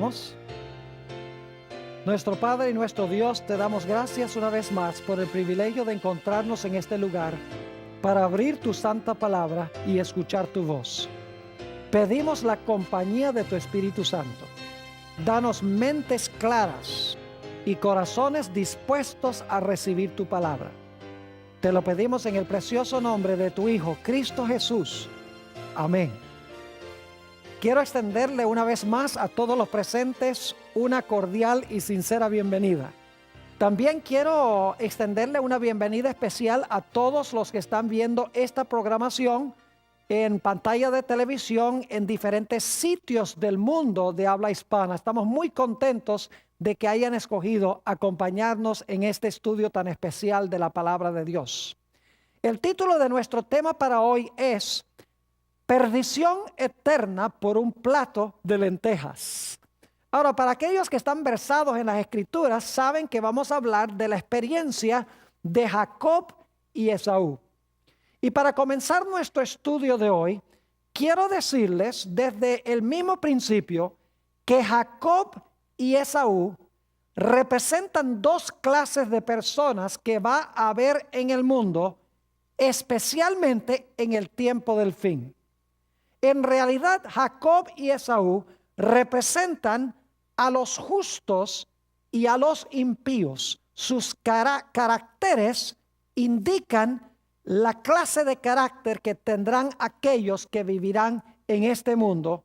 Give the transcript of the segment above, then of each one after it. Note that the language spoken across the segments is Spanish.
Oremos. Nuestro Padre y nuestro Dios, te damos gracias una vez más por el privilegio de encontrarnos en este lugar para abrir tu santa palabra y escuchar tu voz. Pedimos la compañía de tu Espíritu Santo. Danos mentes claras y corazones dispuestos a recibir tu palabra. Te lo pedimos en el precioso nombre de tu Hijo, Cristo Jesús. Amén. Quiero extenderle una vez más a todos los presentes una cordial y sincera bienvenida. También quiero extenderle una bienvenida especial a todos los que están viendo esta programación en pantalla de televisión en diferentes sitios del mundo de habla hispana. Estamos muy contentos de que hayan escogido acompañarnos en este estudio tan especial de la palabra de Dios. El título de nuestro tema para hoy es Perdición eterna por un plato de lentejas. Ahora, para aquellos que están versados en las Escrituras, saben que vamos a hablar de la experiencia de Jacob y Esaú. Y para comenzar nuestro estudio de hoy, quiero decirles desde el mismo principio que Jacob y Esaú representan dos clases de personas que va a haber en el mundo, especialmente en el tiempo del fin. En realidad, Jacob y Esaú representan a los justos y a los impíos. Sus caracteres indican la clase de carácter que tendrán aquellos que vivirán en este mundo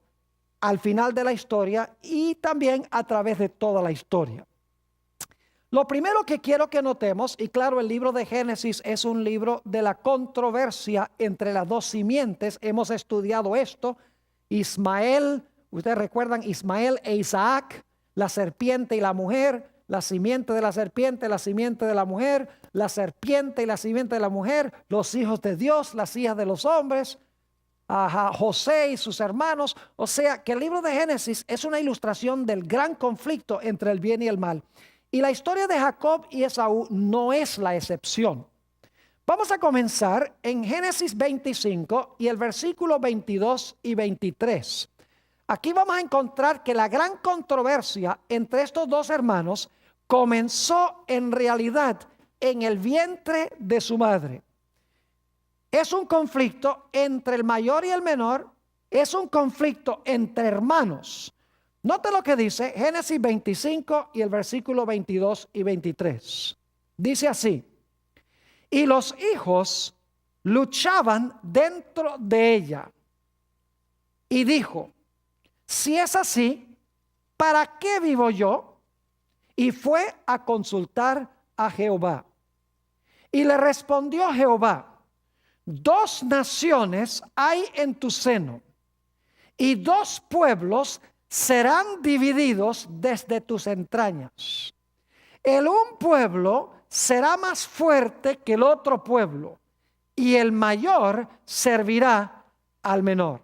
al final de la historia y también a través de toda la historia. Lo primero que quiero que notemos, y claro, el libro de Génesis es un libro de la controversia entre las dos simientes. Hemos estudiado esto. Ismael, ustedes recuerdan Ismael e Isaac, la serpiente y la mujer, la simiente de la serpiente, la simiente de la mujer, la serpiente y la simiente de la mujer, los hijos de Dios, las hijas de los hombres, José y sus hermanos. O sea que el libro de Génesis es una ilustración del gran conflicto entre el bien y el mal. Y la historia de Jacob y Esaú no es la excepción. Vamos a comenzar en Génesis 25 y el versículo 22 y 23. Aquí vamos a encontrar que la gran controversia entre estos dos hermanos comenzó en realidad en el vientre de su madre. Es un conflicto entre el mayor y el menor, es un conflicto entre hermanos. Note lo que dice Génesis 25 y el versículo 22 y 23. Dice así: y los hijos luchaban dentro de ella. Y dijo: si es así, ¿para qué vivo yo? Y fue a consultar a Jehová. Y le respondió Jehová: dos naciones hay en tu seno, y dos pueblos serán divididos desde tus entrañas. El un pueblo será más fuerte que el otro pueblo, y el mayor servirá al menor.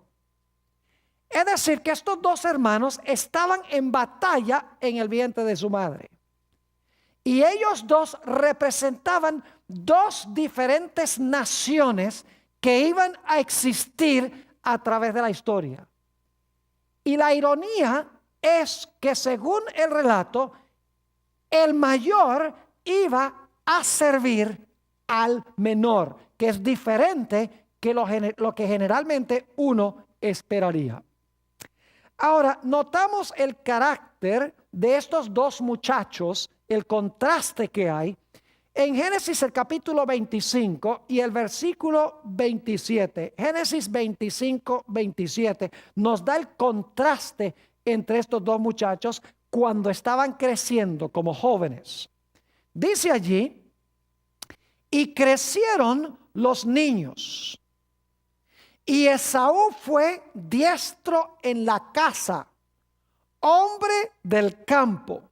Es decir, que estos dos hermanos estaban en batalla en el vientre de su madre. Y ellos dos representaban dos diferentes naciones que iban a existir a través de la historia. Y la ironía es que según el relato, el mayor iba a servir al menor, que es diferente que lo que generalmente uno esperaría. Ahora, notamos el carácter de estos dos muchachos, el contraste que hay en Génesis el capítulo 25 y el versículo 27. Génesis 25, 27 nos da el contraste entre estos dos muchachos cuando estaban creciendo como jóvenes. Dice allí: y crecieron los niños, y Esaú fue diestro en la caza, hombre del campo,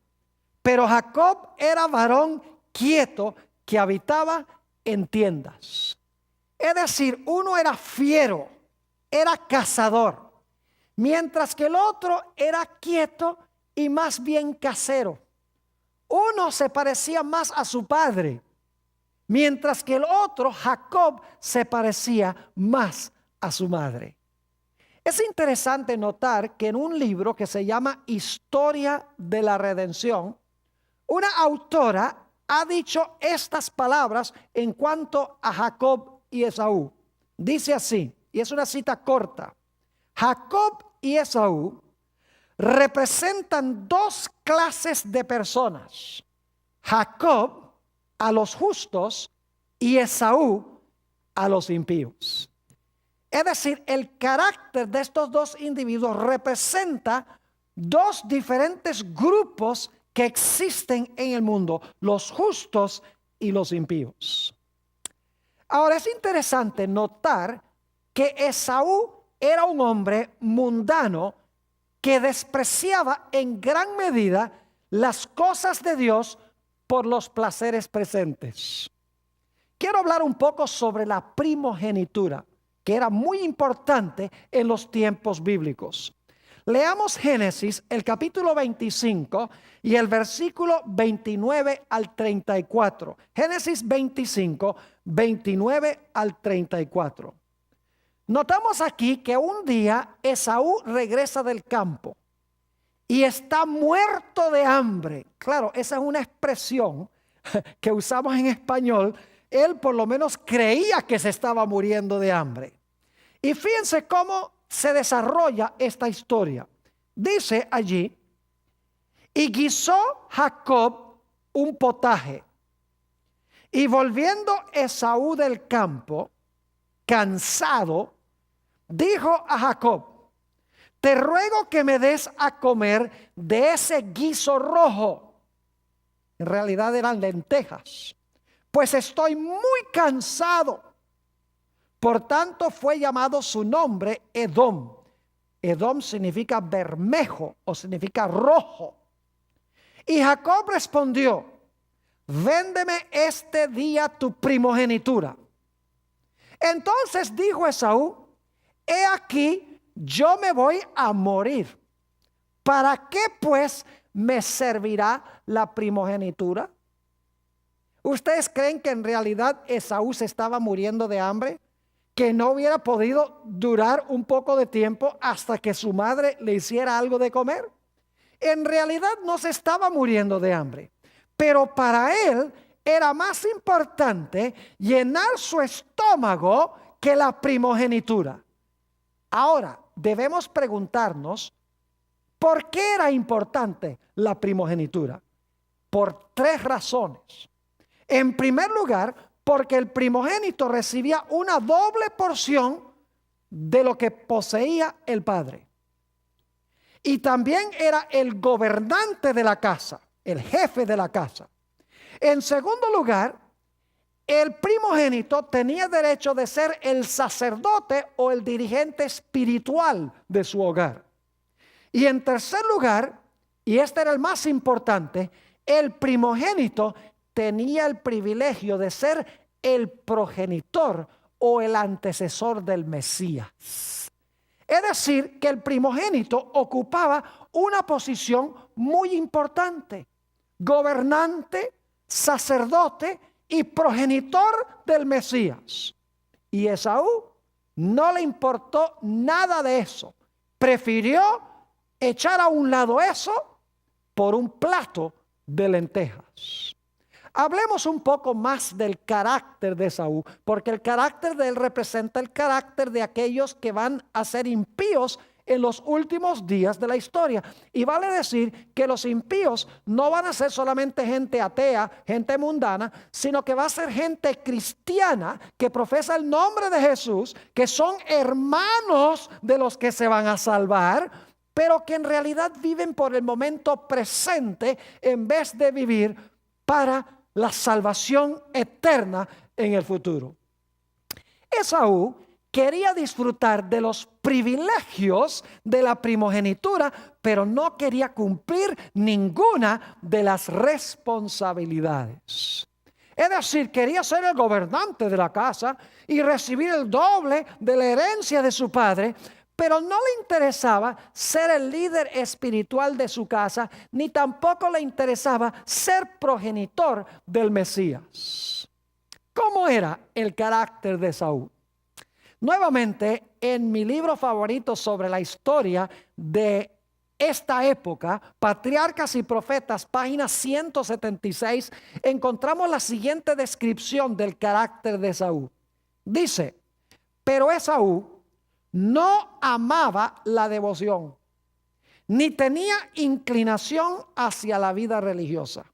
pero Jacob era varón quieto que habitaba en tiendas. Es decir, uno era fiero, era cazador, mientras que el otro era quieto y más bien casero. Uno se parecía más a su padre, mientras que el otro, Jacob, se parecía más a su madre. Es interesante notar que en un libro que se llama Historia de la Redención, una autora ha dicho estas palabras en cuanto a Jacob y Esaú. Dice así, y es una cita corta: Jacob y Esaú representan dos clases de personas. Jacob a los justos y Esaú a los impíos. Es decir, el carácter de estos dos individuos representa dos diferentes grupos que existen en el mundo: los justos y los impíos. Ahora es interesante notar que Esaú era un hombre mundano que despreciaba en gran medida las cosas de Dios por los placeres presentes. Quiero hablar un poco sobre la primogenitura, que era muy importante en los tiempos bíblicos. Leamos Génesis, el capítulo 25 y el versículo 29 al 34. Génesis 25, 29 al 34. Notamos aquí que un día Esaú regresa del campo y está muerto de hambre. Claro, esa es una expresión que usamos en español. Él por lo menos creía que se estaba muriendo de hambre. Y fíjense cómo se desarrolla esta historia. Dice allí: y guisó Jacob un potaje, y volviendo Esaú del campo, cansado, dijo a Jacob: te ruego que me des a comer de ese guiso rojo. En realidad eran lentejas, pues estoy muy cansado. Por tanto fue llamado su nombre Edom. Edom significa bermejo o significa rojo. Y Jacob respondió: véndeme este día tu primogenitura. Entonces dijo Esaú: he aquí, yo me voy a morir. ¿Para qué pues me servirá la primogenitura? ¿Ustedes creen que en realidad Esaú se estaba muriendo de hambre? ¿Que no hubiera podido durar un poco de tiempo hasta que su madre le hiciera algo de comer? En realidad no se estaba muriendo de hambre, pero para él era más importante llenar su estómago que la primogenitura. Ahora, debemos preguntarnos, ¿por qué era importante la primogenitura? Por tres razones. En primer lugar, porque el primogénito recibía una doble porción de lo que poseía el padre. Y también era el gobernante de la casa, el jefe de la casa. En segundo lugar, el primogénito tenía derecho de ser el sacerdote o el dirigente espiritual de su hogar. Y en tercer lugar, y este era el más importante, el primogénito tenía el privilegio de ser el progenitor o el antecesor del Mesías. Es decir, que el primogénito ocupaba una posición muy importante: gobernante, sacerdote y progenitor del Mesías. Y Esaú no le importó nada de eso. Prefirió echar a un lado eso por un plato de lentejas. Hablemos un poco más del carácter de Esaú, porque el carácter de él representa el carácter de aquellos que van a ser impíos en los últimos días de la historia. Y vale decir que los impíos no van a ser solamente gente atea, gente mundana, sino que va a ser gente cristiana que profesa el nombre de Jesús, que son hermanos de los que se van a salvar, pero que en realidad viven por el momento presente en vez de vivir para la salvación eterna en el futuro. Esaú quería disfrutar de los privilegios de la primogenitura, pero no quería cumplir ninguna de las responsabilidades. Es decir, quería ser el gobernante de la casa y recibir el doble de la herencia de su padre, pero no le interesaba ser el líder espiritual de su casa, ni tampoco le interesaba ser progenitor del Mesías. ¿Cómo era el carácter de Esaú? Nuevamente, en mi libro favorito sobre la historia de esta época, Patriarcas y Profetas, página 176, encontramos la siguiente descripción del carácter de Esaú. Dice, pero Esaú no amaba la devoción, ni tenía inclinación hacia la vida religiosa.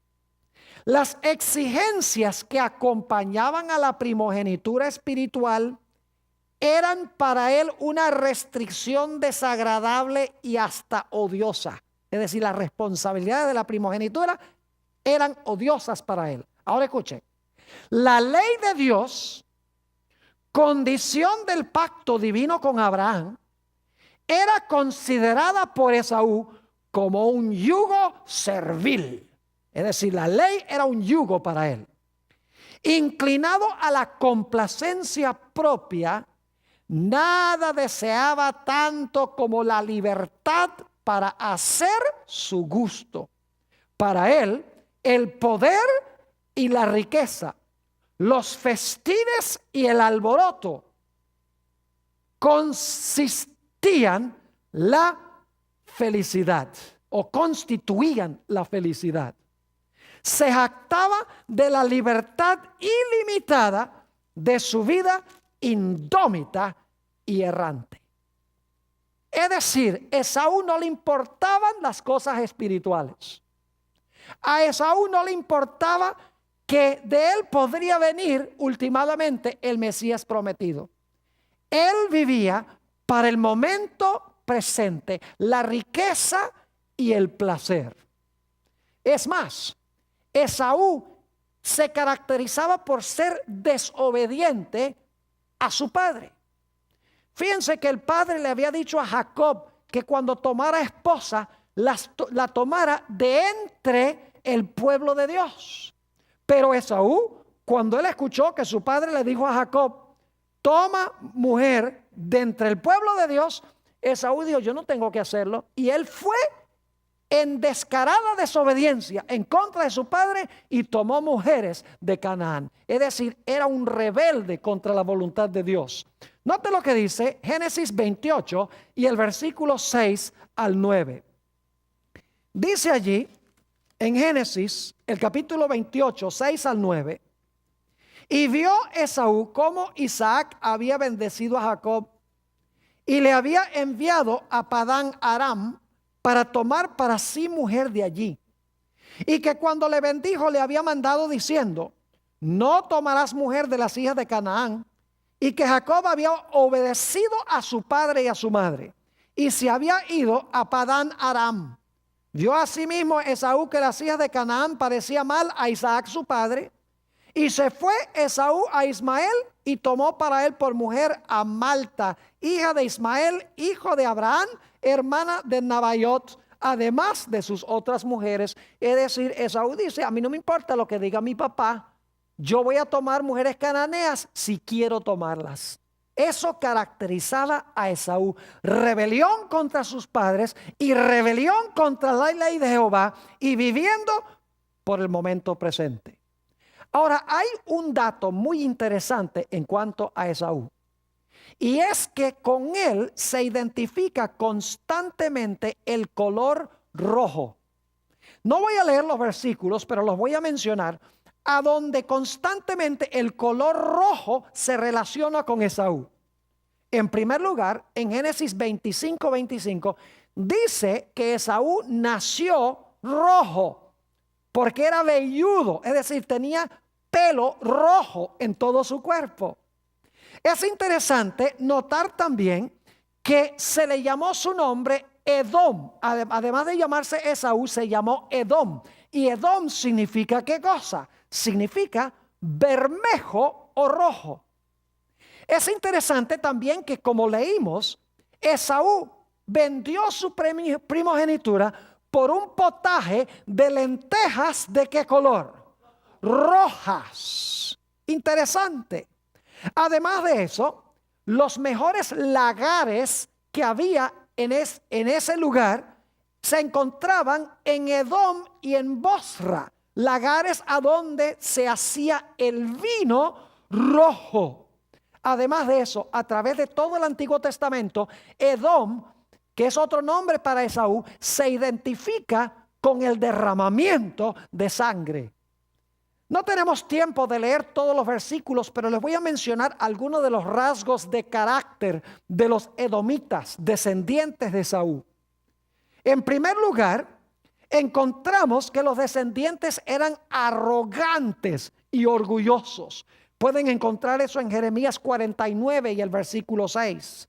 Las exigencias que acompañaban a la primogenitura espiritual eran para él una restricción desagradable y hasta odiosa. Es decir, las responsabilidades de la primogenitura eran odiosas para él. Ahora escuchen, la ley de Dios, condición del pacto divino con Abraham, era considerada por Esaú como un yugo servil. Es decir, la ley era un yugo para él. Inclinado a la complacencia propia, nada deseaba tanto como la libertad para hacer su gusto. Para él, el poder y la riqueza, los festines y el alboroto consistían la felicidad o constituían la felicidad. Se jactaba de la libertad ilimitada de su vida indómita y errante. Es decir, a Esaú no le importaban las cosas espirituales. A Esaú no le importaba que de él podría venir últimamente el Mesías prometido. Él vivía para el momento presente, la riqueza y el placer. Es más, Esaú se caracterizaba por ser desobediente a su padre. Fíjense que el padre le había dicho a Jacob que cuando tomara esposa, la tomara de entre el pueblo de Dios. Pero Esaú, cuando él escuchó que su padre le dijo a Jacob, toma mujer de entre el pueblo de Dios, Esaú dijo, yo no tengo que hacerlo. Y él fue en descarada desobediencia en contra de su padre y tomó mujeres de Canaán. Es decir, era un rebelde contra la voluntad de Dios. Note lo que dice Génesis 28 y el versículo 6 al 9. Dice allí, en Génesis, el capítulo 28, 6 al 9, y vio Esaú cómo Isaac había bendecido a Jacob y le había enviado a Padán Aram para tomar para sí mujer de allí. Y que cuando le bendijo le había mandado diciendo, no tomarás mujer de las hijas de Canaán. Y que Jacob había obedecido a su padre y a su madre. Y se había ido a Padán Aram. Vio asimismo Esaú que las hijas de Canaán parecían mal a Isaac su padre. Y se fue Esaú a Ismael y tomó para él por mujer a Malta, hija de Ismael, hijo de Abraham, hermana de Nabaiot, además de sus otras mujeres. Es decir, Esaú dice, a mí no me importa lo que diga mi papá, yo voy a tomar mujeres cananeas si quiero tomarlas. Eso caracterizaba a Esaú, rebelión contra sus padres y rebelión contra la ley de Jehová y viviendo por el momento presente. Ahora, hay un dato muy interesante en cuanto a Esaú. Y es que con él se identifica constantemente el color rojo. No voy a leer los versículos, pero los voy a mencionar, a donde constantemente el color rojo se relaciona con Esaú. En primer lugar, en Génesis 25, dice que Esaú nació rojo, porque era velludo, es decir, tenía pelo rojo en todo su cuerpo. Es interesante notar también que se le llamó su nombre Edom. Además de llamarse Esaú, se llamó Edom. Y Edom significa ¿qué cosa? Significa bermejo o rojo. Es interesante también que, como leímos, Esaú vendió su primogenitura por un potaje de lentejas. ¿De qué color? Rojas. Interesante. Además de eso, los mejores lagares que había en ese lugar se encontraban en Edom y en Bosra, lagares a donde se hacía el vino rojo. Además de eso, a través de todo el Antiguo Testamento, Edom, que es otro nombre para Esaú, se identifica con el derramamiento de sangre. No tenemos tiempo de leer todos los versículos, pero les voy a mencionar algunos de los rasgos de carácter de los edomitas, descendientes de Esaú. En primer lugar, encontramos que los descendientes eran arrogantes y orgullosos. Pueden encontrar eso en Jeremías 49 y el versículo 6.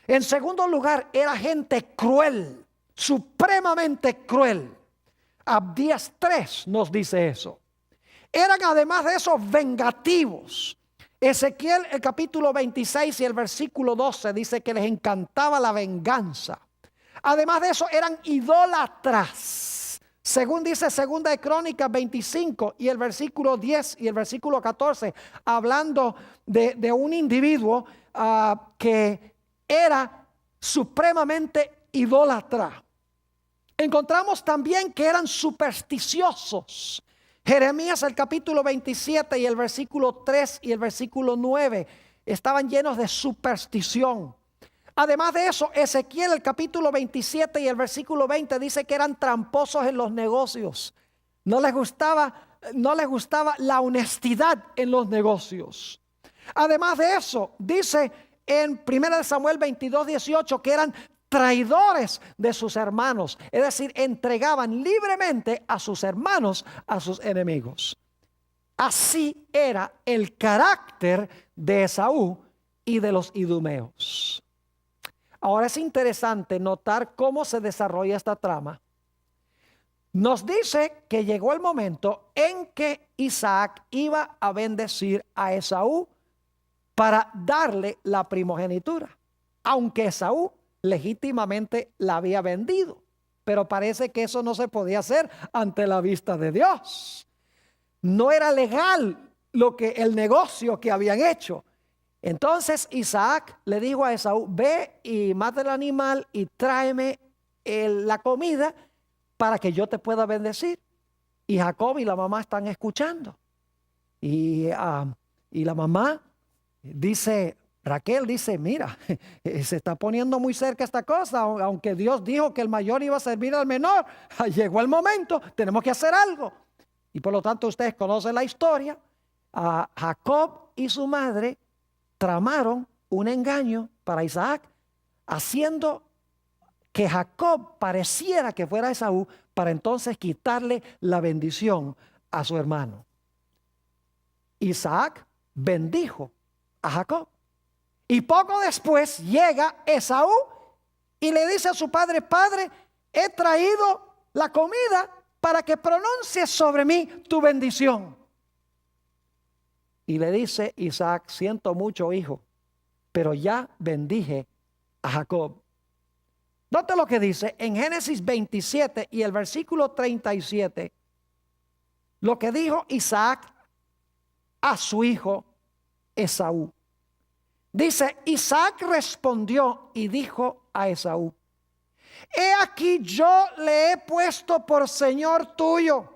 En segundo lugar, era gente cruel, supremamente cruel. Abdías 3 nos dice eso. Eran además de eso vengativos. Ezequiel el capítulo 26 y el versículo 12 dice que les encantaba la venganza. Además de eso eran idólatras. Según dice Segunda de Crónicas 25 y el versículo 10 y el versículo 14, hablando de un individuo que era supremamente idólatra. Encontramos también que eran supersticiosos. Jeremías el capítulo 27 y el versículo 3 y el versículo 9 estaban llenos de superstición. Además de eso, Ezequiel el capítulo 27 y el versículo 20 dice que eran tramposos en los negocios. No les gustaba la honestidad en los negocios. Además de eso, dice en 1 Samuel 22, 18 que eran traidores de sus hermanos, es decir, entregaban libremente a sus hermanos a sus enemigos. Así era el carácter de Esaú y de los idumeos. Ahora es interesante notar cómo se desarrolla esta trama. Nos dice que llegó el momento en que Isaac iba a bendecir a Esaú para darle la primogenitura, aunque Esaú legítimamente la había vendido, pero parece que eso no se podía hacer ante la vista de Dios. No era legal el negocio que habían hecho. Entonces Isaac le dijo a Esaú: ve y mata el animal y tráeme la comida para que yo te pueda bendecir. Y Jacob y la mamá están escuchando. Y la mamá dice, Raquel dice: mira, se está poniendo muy cerca esta cosa, aunque Dios dijo que el mayor iba a servir al menor. Llegó el momento, tenemos que hacer algo. Y por lo tanto ustedes conocen la historia. Jacob y su madre tramaron un engaño para Isaac, haciendo que Jacob pareciera que fuera Esaú, para entonces quitarle la bendición a su hermano. Isaac bendijo a Jacob. Y poco después llega Esaú y le dice a su padre: Padre, he traído la comida para que pronuncies sobre mí tu bendición. Y le dice Isaac: siento mucho, hijo, pero ya bendije a Jacob. Note lo que dice en Génesis 27 y el versículo 37. Lo que dijo Isaac a su hijo Esaú. Dice: Isaac respondió y dijo a Esaú: he aquí yo le he puesto por señor tuyo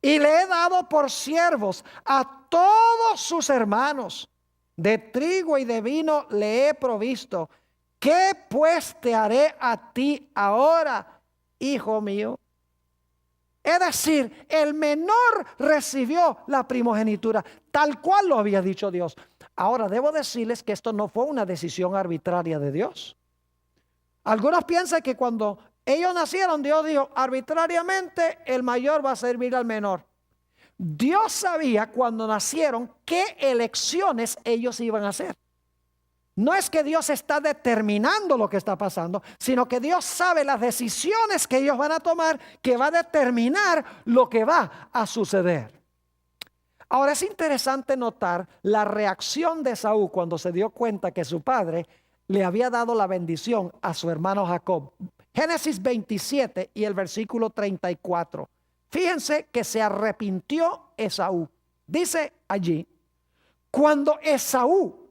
y le he dado por siervos a todos sus hermanos. De trigo y de vino le he provisto. ¿Qué pues te haré a ti ahora, hijo mío? Es decir, el menor recibió la primogenitura, tal cual lo había dicho Dios. Ahora, debo decirles que esto no fue una decisión arbitraria de Dios. Algunos piensan que cuando ellos nacieron, Dios dijo: arbitrariamente el mayor va a servir al menor. Dios sabía cuando nacieron qué elecciones ellos iban a hacer. No es que Dios está determinando lo que está pasando, sino que Dios sabe las decisiones que ellos van a tomar, que va a determinar lo que va a suceder. Ahora es interesante notar la reacción de Esaú cuando se dio cuenta que su padre le había dado la bendición a su hermano Jacob. Génesis 27 y el versículo 34. Fíjense que se arrepintió Esaú. Dice allí: cuando Esaú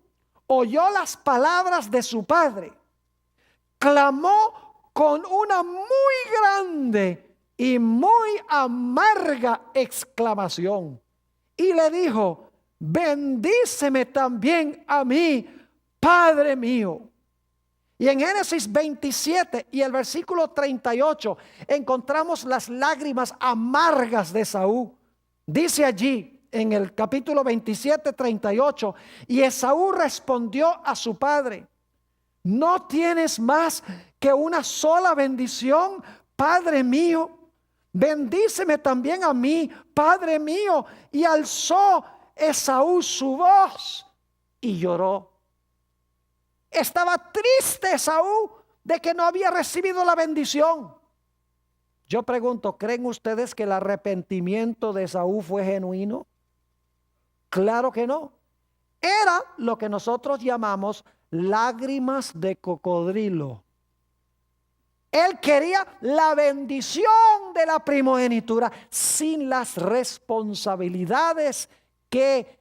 oyó las palabras de su padre, clamó con una muy grande y muy amarga exclamación y le dijo: bendíceme también a mí, Padre mío. Y en Génesis 27 y el versículo 38 encontramos las lágrimas amargas de Esaú. Dice allí en el capítulo 27, 38, y Esaú respondió a su padre: ¿no tienes más que una sola bendición, Padre mío? Bendíceme también a mí, Padre mío. Y alzó Esaú su voz y lloró. Estaba triste Esaú de que no había recibido la bendición. Yo pregunto, ¿creen ustedes que el arrepentimiento de Esaú fue genuino? Claro que no. Era lo que nosotros llamamos lágrimas de cocodrilo. Él quería la bendición de la primogenitura sin las responsabilidades que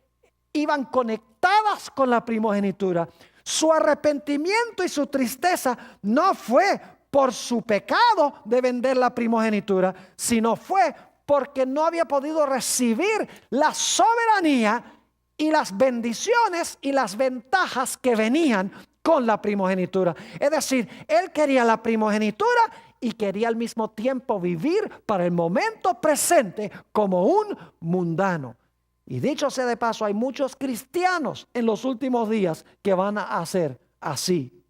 iban conectadas con la primogenitura. Su arrepentimiento y su tristeza no fue por su pecado de vender la primogenitura, sino fue porque no había podido recibir la soberanía y las bendiciones y las ventajas que venían con la primogenitura. Es decir, él quería la primogenitura y quería al mismo tiempo vivir para el momento presente como un mundano. Y dicho sea de paso, hay muchos cristianos en los últimos días que van a hacer así.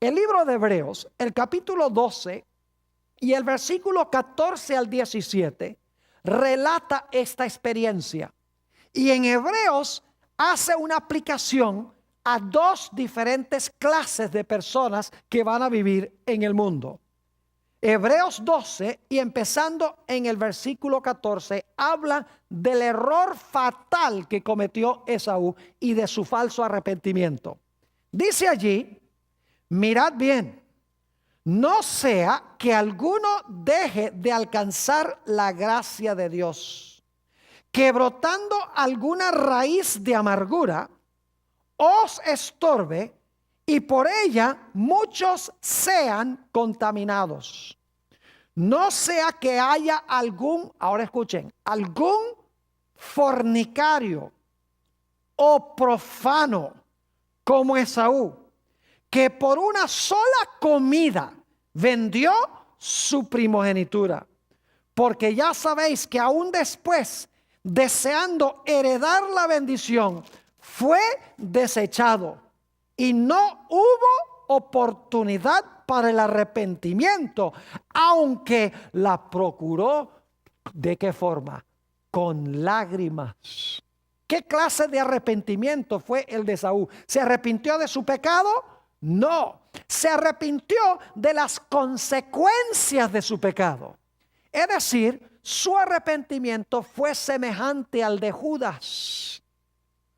El libro de Hebreos, el capítulo 12 y el versículo 14 al 17, relata esta experiencia. Y en Hebreos hace una aplicación a dos diferentes clases de personas que van a vivir en el mundo. Hebreos 12 y empezando en el versículo 14 habla del error fatal que cometió Esaú y de su falso arrepentimiento. Dice allí: mirad bien, no sea que alguno deje de alcanzar la gracia de Dios, que brotando alguna raíz de amargura os estorbe y por ella muchos sean contaminados. No sea que haya algún, ahora escuchen, algún fornicario o profano como Esaú, que por una sola comida vendió su primogenitura. Porque ya sabéis que aún después, deseando heredar la bendición, fue desechado y no hubo oportunidad para el arrepentimiento, aunque la procuró. ¿De qué forma? Con lágrimas. ¿Qué clase de arrepentimiento fue el de Esaú? ¿Se arrepintió de su pecado? No. Se arrepintió de las consecuencias de su pecado. Es decir, su arrepentimiento fue semejante al de Judas.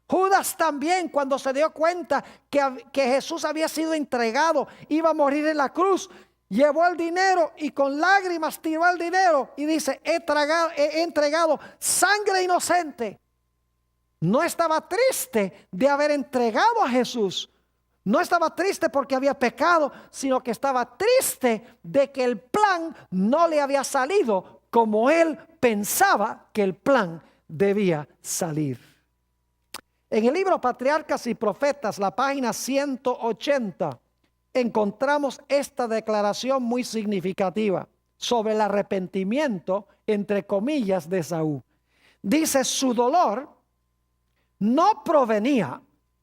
Judas también, cuando se dio cuenta que Jesús había sido entregado, iba a morir en la cruz, llevó el dinero y con lágrimas tiró el dinero y dice: he entregado sangre inocente. No estaba triste de haber entregado a Jesús. No estaba triste porque había pecado, sino que estaba triste de que el plan no le había salido como él pensaba que el plan debía salir. En el libro Patriarcas y Profetas, la página 180, encontramos esta declaración muy significativa sobre el arrepentimiento, entre comillas, de Esaú. Dice: su dolor no provenía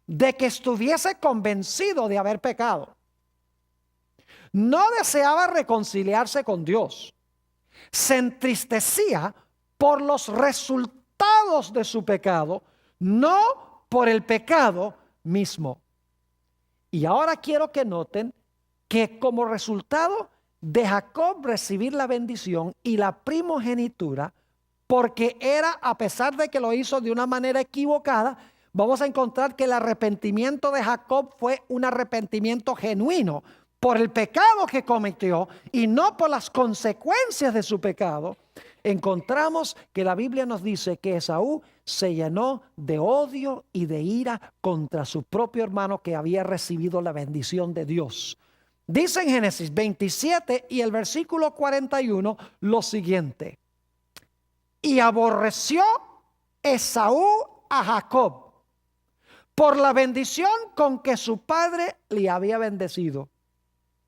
de que estuviese convencido de haber pecado. No deseaba reconciliarse con Dios. Se entristecía por los resultados de su pecado, no por el pecado mismo. Y ahora quiero que noten que como resultado de Jacob recibir la bendición y la primogenitura, porque era, a pesar de que lo hizo de una manera equivocada, vamos a encontrar que el arrepentimiento de Jacob fue un arrepentimiento genuino por el pecado que cometió y no por las consecuencias de su pecado. Encontramos que la Biblia nos dice que Esaú se llenó de odio y de ira contra su propio hermano que había recibido la bendición de Dios. Dice en Génesis 27 y el versículo 41 lo siguiente: y aborreció Esaú a Jacob por la bendición con que su padre le había bendecido.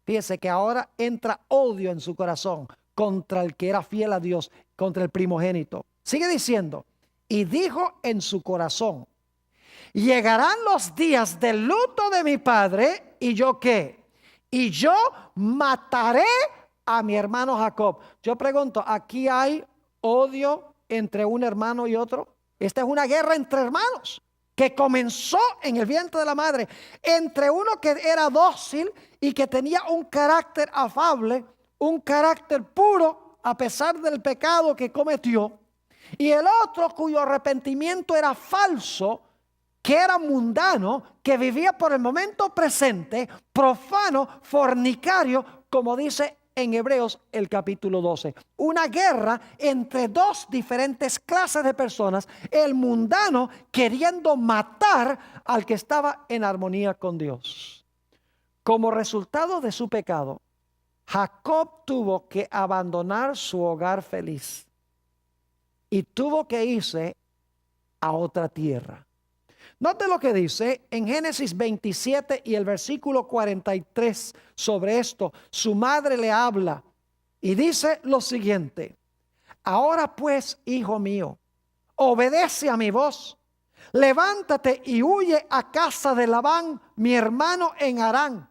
Fíjese que ahora entra odio en su corazón contra el que era fiel a Dios, contra el primogénito. Sigue diciendo, y dijo en su corazón, llegarán los días del luto de mi padre, ¿y yo qué? Y yo mataré a mi hermano Jacob. Yo pregunto, ¿aquí hay odio entre un hermano y otro? Esta es una guerra entre hermanos que comenzó en el vientre de la madre, entre uno que era dócil y que tenía un carácter afable, un carácter puro a pesar del pecado que cometió, y el otro cuyo arrepentimiento era falso, que era mundano, que vivía por el momento presente, profano, fornicario, como dice en Hebreos el capítulo 12. Una guerra entre dos diferentes clases de personas, el mundano queriendo matar al que estaba en armonía con Dios. Como resultado de su pecado, Jacob tuvo que abandonar su hogar feliz y tuvo que irse a otra tierra. Note lo que dice en Génesis 27 y el versículo 43 sobre esto. Su madre le habla y dice lo siguiente: ahora pues, hijo mío, obedece a mi voz. Levántate y huye a casa de Labán, mi hermano en Harán,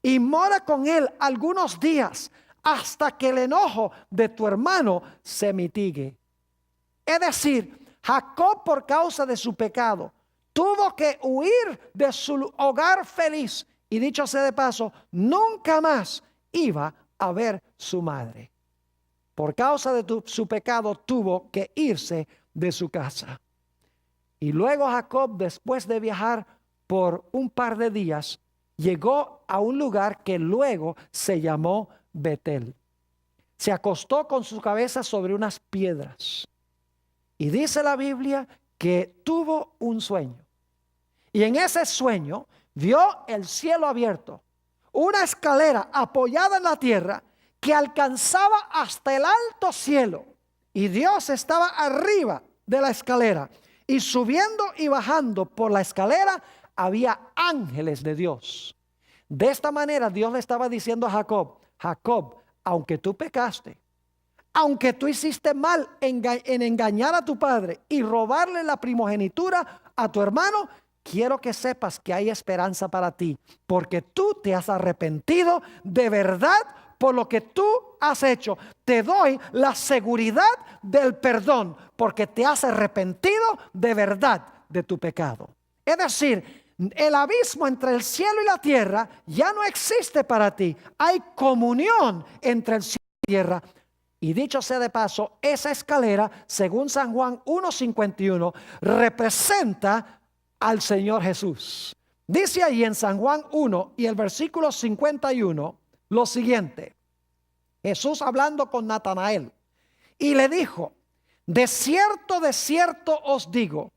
y mora con él algunos días hasta que el enojo de tu hermano se mitigue. Es decir, Jacob, por causa de su pecado, tuvo que huir de su hogar feliz, y dicho sea de paso, nunca más iba a ver su madre. Por causa de su pecado tuvo que irse de su casa. Y luego Jacob, después de viajar por un par de días, llegó a un lugar que luego se llamó Betel. Se acostó con su cabeza sobre unas piedras. Y dice la Biblia que tuvo un sueño. Y en ese sueño vio el cielo abierto, una escalera apoyada en la tierra que alcanzaba hasta el alto cielo. Y Dios estaba arriba de la escalera. Y subiendo y bajando por la escalera había ángeles de Dios. De esta manera Dios le estaba diciendo a Jacob: Jacob, aunque tú pecaste, aunque tú hiciste mal en engañar a tu padre y robarle la primogenitura a tu hermano, quiero que sepas que hay esperanza para ti, porque tú te has arrepentido de verdad por lo que tú has hecho. Te doy la seguridad del perdón, porque te has arrepentido de verdad de tu pecado. Es decir, el abismo entre el cielo y la tierra ya no existe para ti. Hay comunión entre el cielo y la tierra. Y dicho sea de paso, esa escalera, según San Juan 1:51, representa al Señor Jesús. Dice ahí en San Juan 1 y el versículo 51 lo siguiente: Jesús hablando con Natanael, y le dijo: de cierto os digo,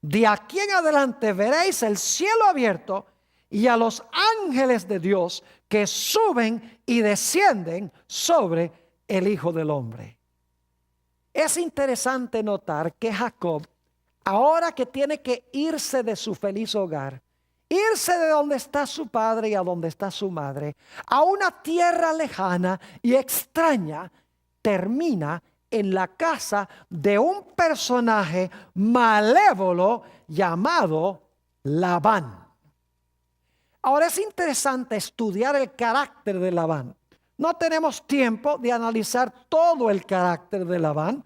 de aquí en adelante veréis el cielo abierto y a los ángeles de Dios que suben y descienden sobre el Hijo del Hombre. Es interesante notar que Jacob, ahora que tiene que irse de su feliz hogar, irse de donde está su padre y a donde está su madre, a una tierra lejana y extraña, termina en la casa de un personaje malévolo llamado Labán. Ahora es interesante estudiar el carácter de Labán. No tenemos tiempo de analizar todo el carácter de Labán,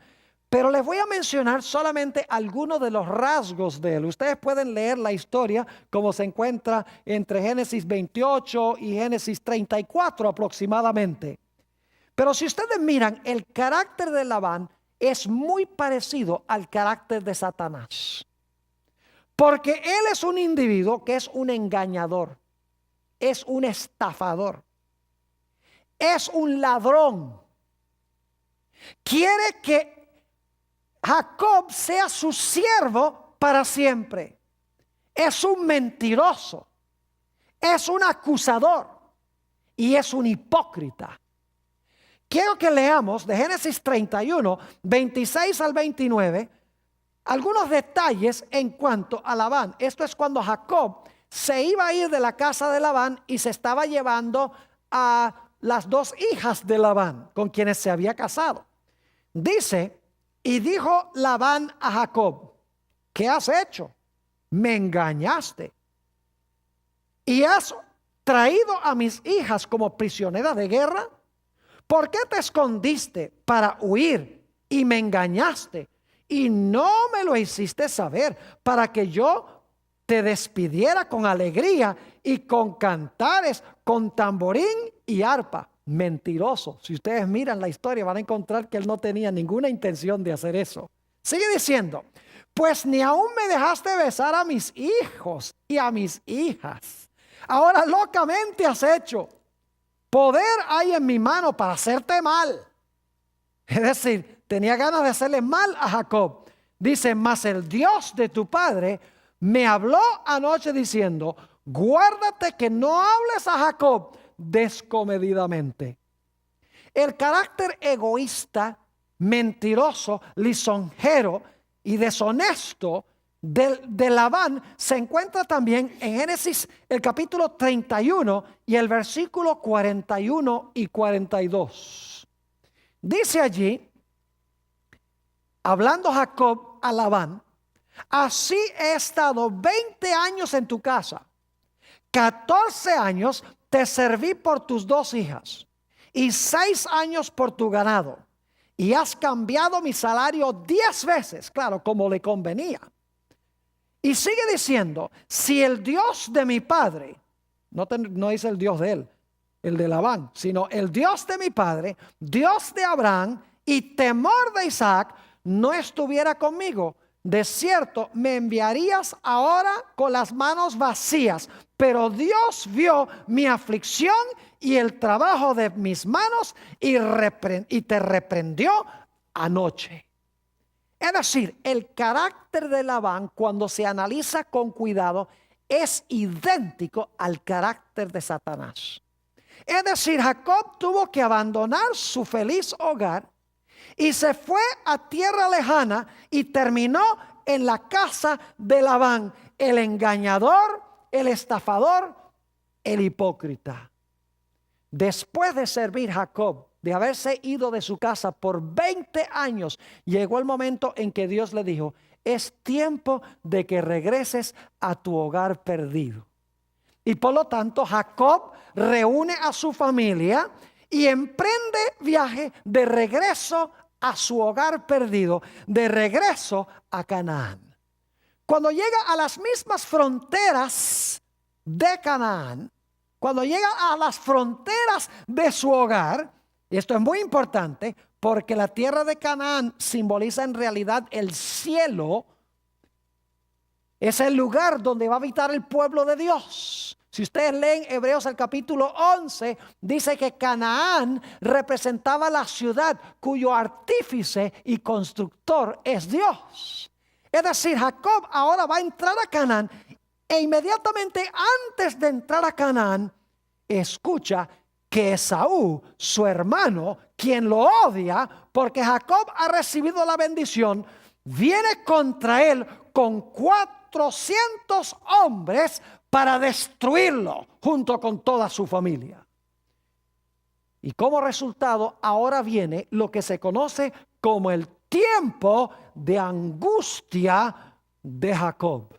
pero les voy a mencionar solamente algunos de los rasgos de él. Ustedes pueden leer la historia como se encuentra entre Génesis 28 y Génesis 34 aproximadamente. Pero si ustedes miran, el carácter de Labán es muy parecido al carácter de Satanás. Porque él es un individuo que es un engañador, es un estafador, es un ladrón. Quiere que Jacob sea su siervo para siempre. Es un mentiroso, es un acusador y es un hipócrita. Quiero que leamos de Génesis 31, 26 al 29, algunos detalles en cuanto a Labán. Esto es cuando Jacob se iba a ir de la casa de Labán y se estaba llevando a las dos hijas de Labán con quienes se había casado. Dice, y dijo Labán a Jacob, ¿qué has hecho? Me engañaste y has traído a mis hijas como prisioneras de guerra. ¿Por qué te escondiste para huir y me engañaste y no me lo hiciste saber para que yo te despidiera con alegría y con cantares, con tamborín y arpa? Mentiroso. Si ustedes miran la historia van a encontrar que él no tenía ninguna intención de hacer eso. Sigue diciendo, pues ni aún me dejaste besar a mis hijos y a mis hijas. Ahora locamente has hecho. Poder hay en mi mano para hacerte mal. Es decir, tenía ganas de hacerle mal a Jacob. Dice, mas el Dios de tu padre me habló anoche diciendo, guárdate que no hables a Jacob descomedidamente. El carácter egoísta, mentiroso, lisonjero y deshonesto de Labán se encuentra también en Génesis el capítulo 31 y el versículo 41 y 42. Dice allí, hablando Jacob a Labán, así he estado 20 años en tu casa, 14 años te serví por tus dos hijas y 6 años por tu ganado, y has cambiado mi salario 10 veces, claro, como le convenía. Y sigue diciendo, si el Dios de mi padre, no dice el Dios de él, el de Labán, sino el Dios de mi padre, Dios de Abraham y temor de Isaac, no estuviera conmigo, de cierto me enviarías ahora con las manos vacías. Pero Dios vio mi aflicción y el trabajo de mis manos y te reprendió anoche. Es decir, el carácter de Labán, cuando se analiza con cuidado, es idéntico al carácter de Satanás. Es decir, Jacob tuvo que abandonar su feliz hogar y se fue a tierra lejana y terminó en la casa de Labán, el engañador, el estafador, el hipócrita. Después de servir Jacob, de haberse ido de su casa por 20 años, llegó el momento en que Dios le dijo, es tiempo de que regreses a tu hogar perdido. Y por lo tanto, Jacob reúne a su familia y emprende viaje de regreso a su hogar perdido, de regreso a Canaán. Cuando llega a las mismas fronteras de Canaán, cuando llega a las fronteras de su hogar, y esto es muy importante porque la tierra de Canaán simboliza en realidad el cielo, es el lugar donde va a habitar el pueblo de Dios. Si ustedes leen Hebreos el capítulo 11, dice que Canaán representaba la ciudad cuyo artífice y constructor es Dios. Es decir, Jacob ahora va a entrar a Canaán e inmediatamente antes de entrar a Canaán, escucha que Esaú, su hermano, quien lo odia porque Jacob ha recibido la bendición, viene contra él con 400 hombres para destruirlo junto con toda su familia. Y como resultado, ahora viene lo que se conoce como el tiempo de angustia de Jacob.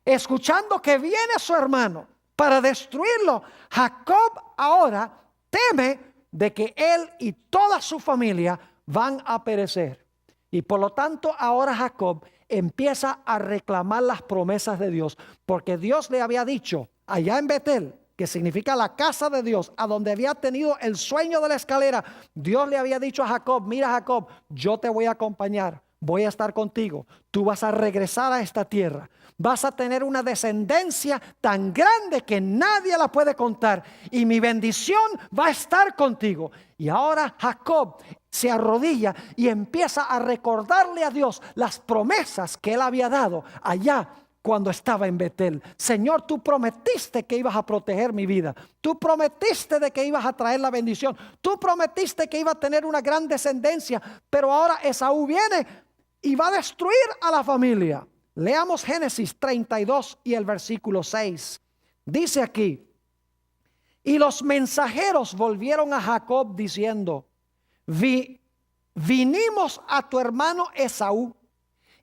Escuchando que viene su hermano para destruirlo, Jacob ahora teme de que él y toda su familia van a perecer. Y por lo tanto, ahora Jacob empieza a reclamar las promesas de Dios, porque Dios le había dicho allá en Betel, que significa la casa de Dios, a donde había tenido el sueño de la escalera. Dios le había dicho a Jacob, mira Jacob, yo te voy a acompañar, voy a estar contigo, tú vas a regresar a esta tierra, vas a tener una descendencia tan grande que nadie la puede contar y mi bendición va a estar contigo. Y ahora Jacob se arrodilla y empieza a recordarle a Dios las promesas que él había dado allá cuando estaba en Betel. Señor, tú prometiste que ibas a proteger mi vida. Tú prometiste de que ibas a traer la bendición. Tú prometiste que iba a tener una gran descendencia. Pero ahora Esaú viene y va a destruir a la familia. Leamos Génesis 32 y el versículo 6. Dice aquí: y los mensajeros volvieron a Jacob diciendo: vinimos a tu hermano Esaú,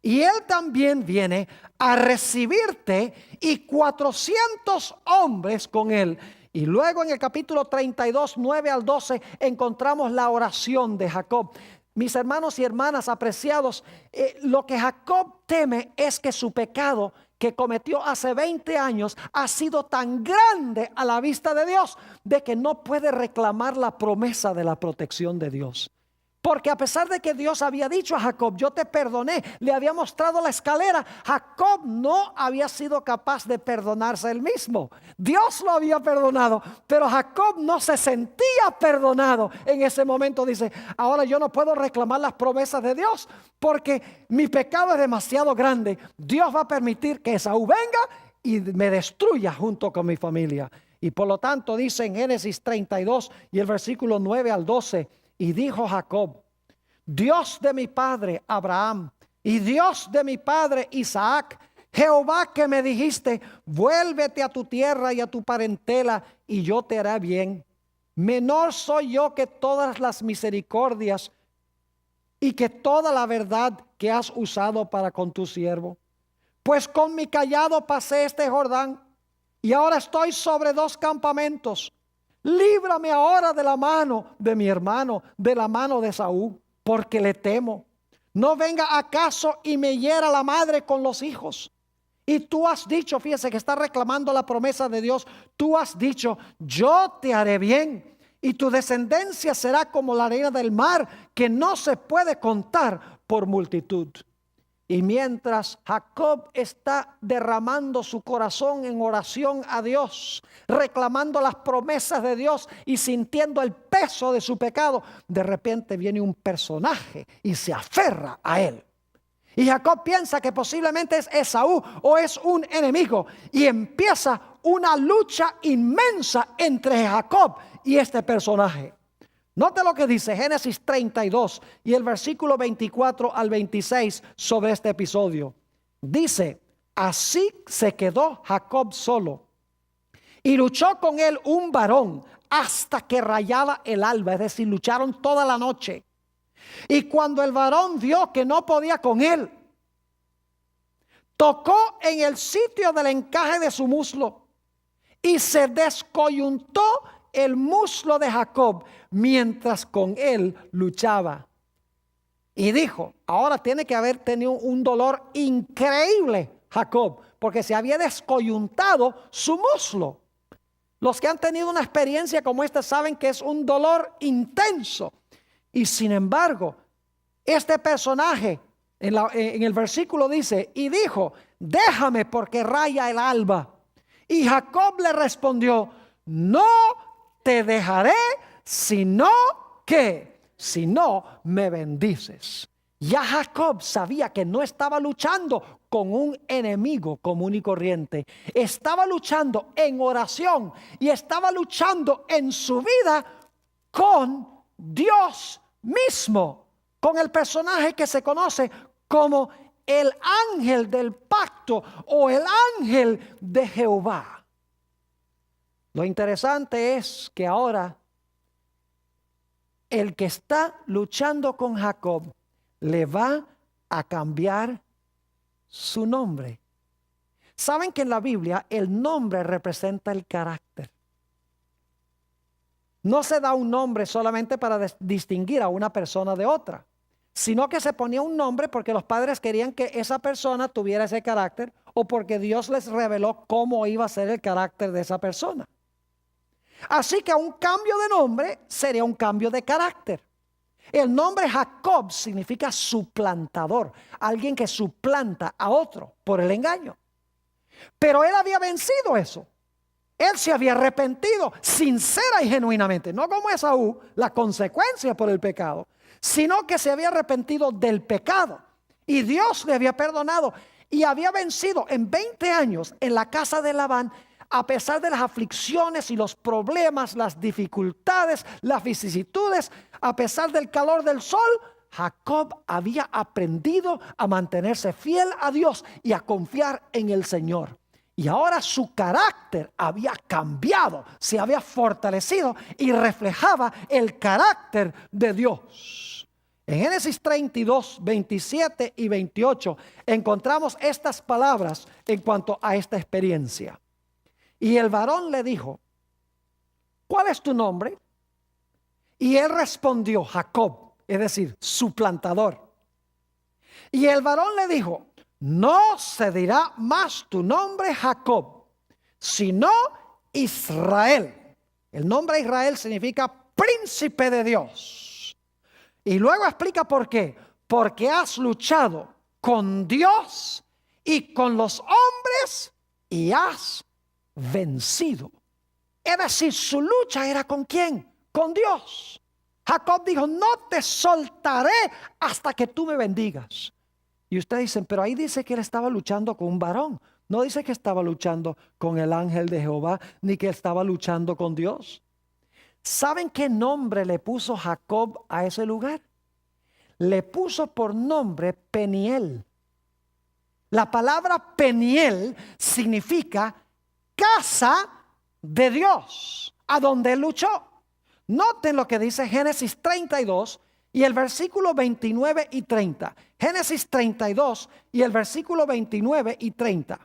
y él también viene a recibirte, y 400 hombres con él. Y luego en el capítulo 32, 9 al 12, encontramos la oración de Jacob. Mis hermanos y hermanas apreciados, lo que Jacob teme es que su pecado que cometió hace 20 años ha sido tan grande a la vista de Dios, de que no puede reclamar la promesa de la protección de Dios. Porque a pesar de que Dios había dicho a Jacob: yo te perdoné, le había mostrado la escalera, Jacob no había sido capaz de perdonarse él mismo. Dios lo había perdonado, pero Jacob no se sentía perdonado. En ese momento dice: ahora yo no puedo reclamar las promesas de Dios, porque mi pecado es demasiado grande. Dios va a permitir que Esaú venga y me destruya junto con mi familia. Y por lo tanto dice en Génesis 32 y el versículo 9 al 12: y dijo Jacob: Dios de mi padre Abraham y Dios de mi padre Isaac, Jehová que me dijiste: vuélvete a tu tierra y a tu parentela, y yo te haré bien. Menor soy yo que todas las misericordias y que toda la verdad que has usado para con tu siervo. Pues con mi cayado pasé este Jordán, y ahora estoy sobre 2 campamentos. Líbrame ahora de la mano de mi hermano, de la mano de Esaú, porque le temo. No venga acaso y me hiera la madre con los hijos. Y tú has dicho, fíjese que está reclamando la promesa de Dios. Tú has dicho: yo te haré bien, y tu descendencia será como la arena del mar, que no se puede contar por multitud. Y mientras Jacob está derramando su corazón en oración a Dios, reclamando las promesas de Dios y sintiendo el peso de su pecado, de repente viene un personaje y se aferra a él. Y Jacob piensa que posiblemente es Esaú o es un enemigo, y empieza una lucha inmensa entre Jacob y este personaje. Note lo que dice Génesis 32 y el versículo 24 al 26 sobre este episodio. Dice: así se quedó Jacob solo, y luchó con él un varón hasta que rayaba el alba. Es decir, lucharon toda la noche. Y cuando el varón vio que no podía con él, tocó en el sitio del encaje de su muslo, y se descoyuntó el muslo de Jacob mientras con él luchaba. Y dijo: ahora tiene que haber tenido un dolor increíble Jacob, porque se había descoyuntado su muslo. Los que han tenido una experiencia como esta saben que es un dolor intenso. Y sin embargo, este personaje en el versículo dice: y dijo: déjame, porque raya el alba. Y Jacob le respondió: no te dejaré, sino me bendices. Ya Jacob sabía que no estaba luchando con un enemigo común y corriente. Estaba luchando en oración y estaba luchando en su vida con Dios mismo, con el personaje que se conoce como el ángel del pacto o el ángel de Jehová. Lo interesante es que ahora el que está luchando con Jacob le va a cambiar su nombre. Saben que en la Biblia el nombre representa el carácter. No se da un nombre solamente para distinguir a una persona de otra, sino que se ponía un nombre porque los padres querían que esa persona tuviera ese carácter, o porque Dios les reveló cómo iba a ser el carácter de esa persona. Así que un cambio de nombre sería un cambio de carácter. El nombre Jacob significa suplantador, alguien que suplanta a otro por el engaño. Pero él había vencido eso. Él se había arrepentido sincera y genuinamente, no como Esaú, la consecuencia por el pecado, sino que se había arrepentido del pecado y Dios le había perdonado y había vencido en 20 años en la casa de Labán. A pesar de las aflicciones y los problemas, las dificultades, las vicisitudes, a pesar del calor del sol, Jacob había aprendido a mantenerse fiel a Dios y a confiar en el Señor. Y ahora su carácter había cambiado, se había fortalecido y reflejaba el carácter de Dios. En Génesis 32, 27 y 28 encontramos estas palabras en cuanto a esta experiencia. Y el varón le dijo, ¿cuál es tu nombre? Y él respondió, Jacob, es decir, suplantador. Y el varón le dijo, no se dirá más tu nombre Jacob, sino Israel. El nombre Israel significa príncipe de Dios. Y luego explica por qué. Porque has luchado con Dios y con los hombres y has vencido. Es decir, su lucha era ¿con quién? Con Dios. Jacob dijo, no te soltaré hasta que tú me bendigas. Y ustedes dicen, pero ahí dice que él estaba luchando con un varón. No dice que estaba luchando con el ángel de Jehová, ni que estaba luchando con Dios. ¿Saben qué nombre le puso Jacob a ese lugar? Le puso por nombre Peniel. La palabra Peniel significa casa de Dios, a donde él luchó. Noten lo que dice Génesis 32 y el versículo 29 y 30. Génesis 32 y el versículo 29 y 30.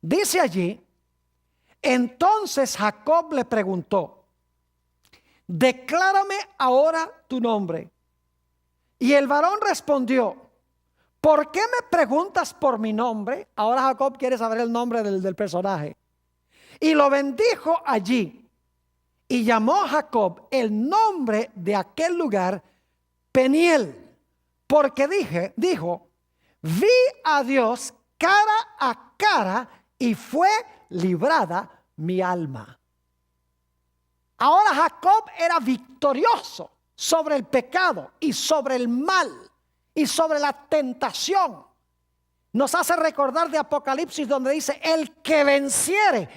Dice allí, entonces Jacob le preguntó, declárame ahora tu nombre. Y el varón respondió, ¿por qué me preguntas por mi nombre? Ahora Jacob quiere saber el nombre del personaje. Y lo bendijo allí. Y llamó Jacob el nombre de aquel lugar Peniel, porque dijo, vi a Dios cara a cara y fue librada mi alma. Ahora Jacob era victorioso sobre el pecado y sobre el mal y sobre la tentación. Nos hace recordar de Apocalipsis donde dice, el que venciere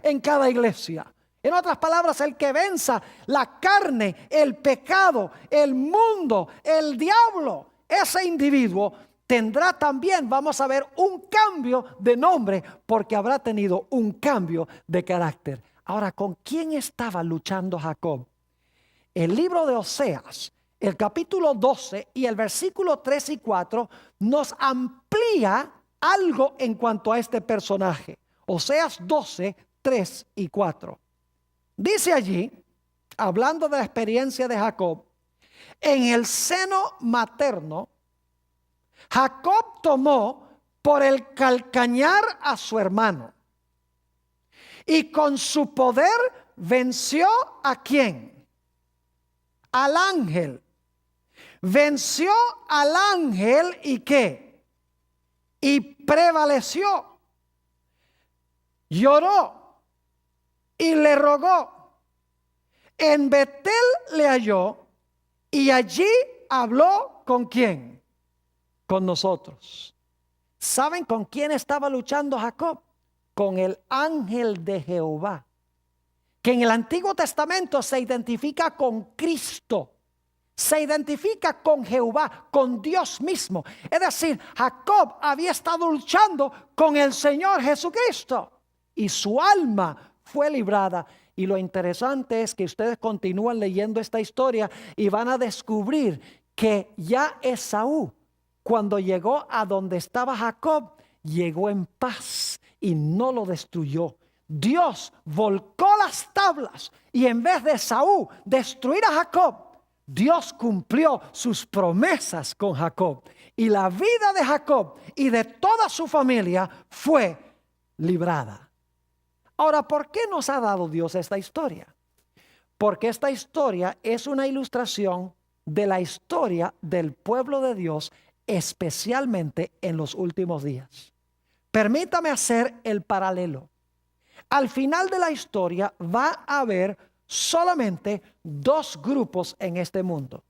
en cada iglesia. En otras palabras, el que venza la carne, el pecado, el mundo, el diablo, ese individuo tendrá también, vamos a ver, un cambio de nombre porque habrá tenido un cambio de carácter. Ahora, ¿con quién estaba luchando Jacob? El libro de Oseas, el capítulo 12 y el versículo 3 y 4 nos amplía algo en cuanto a este personaje. Oseas 12, 3 y 4. Dice allí, hablando de la experiencia de Jacob, en el seno materno, Jacob tomó por el calcañar a su hermano y con su poder venció ¿a quién? Al ángel. Venció al ángel y ¿qué? Y prevaleció. Lloró y le rogó. En Betel le halló y allí habló ¿con quién? Con nosotros. ¿Saben con quién estaba luchando Jacob? Con el ángel de Jehová, que en el Antiguo Testamento se identifica con Cristo. Se identifica con Jehová, con Dios mismo. Es decir, Jacob había estado luchando con el Señor Jesucristo y su alma fue librada. Y lo interesante es que ustedes continúan leyendo esta historia y van a descubrir que ya Esaú, cuando llegó a donde estaba Jacob, llegó en paz y no lo destruyó. Dios volcó las tablas y en vez de Esaú destruir a Jacob, Dios cumplió sus promesas con Jacob y la vida de Jacob y de toda su familia fue librada. Ahora, ¿por qué nos ha dado Dios esta historia? Porque esta historia es una ilustración de la historia del pueblo de Dios, especialmente en los últimos días. Permítame hacer el paralelo. Al final de la historia va a haber solamente dos grupos en este mundo.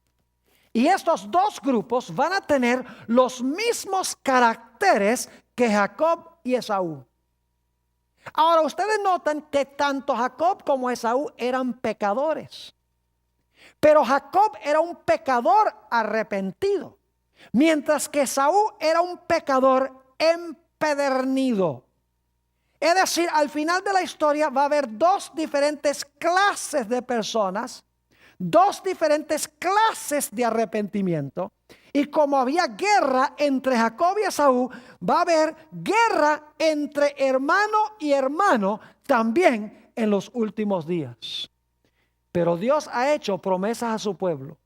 Y estos dos grupos van a tener los mismos caracteres que Jacob y Esaú. Ahora ustedes notan que tanto Jacob como Esaú eran pecadores. Pero Jacob era un pecador arrepentido, mientras que Esaú era un pecador empedernido. Es decir, al final de la historia va a haber dos diferentes clases de personas, dos diferentes clases de arrepentimiento. Y como había guerra entre Jacob y Esaú, va a haber guerra entre hermano y hermano también en los últimos días. Pero Dios ha hecho promesas a su pueblo.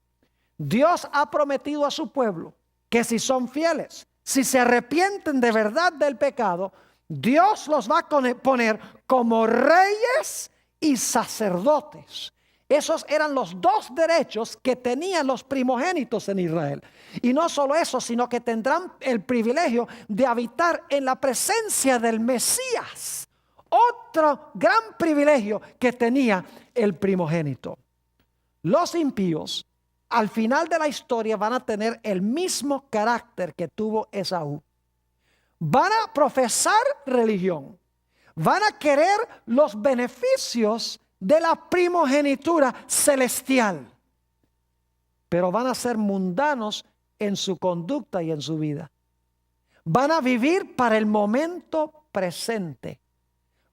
Dios ha prometido a su pueblo que si son fieles, si se arrepienten de verdad del pecado, Dios los va a poner como reyes y sacerdotes. Esos eran los dos derechos que tenían los primogénitos en Israel. Y no solo eso, sino que tendrán el privilegio de habitar en la presencia del Mesías. Otro gran privilegio que tenía el primogénito. Los impíos al final de la historia van a tener el mismo carácter que tuvo Esaú. Van a profesar religión, van a querer los beneficios de la primogenitura celestial, pero van a ser mundanos en su conducta y en su vida. Van a vivir para el momento presente.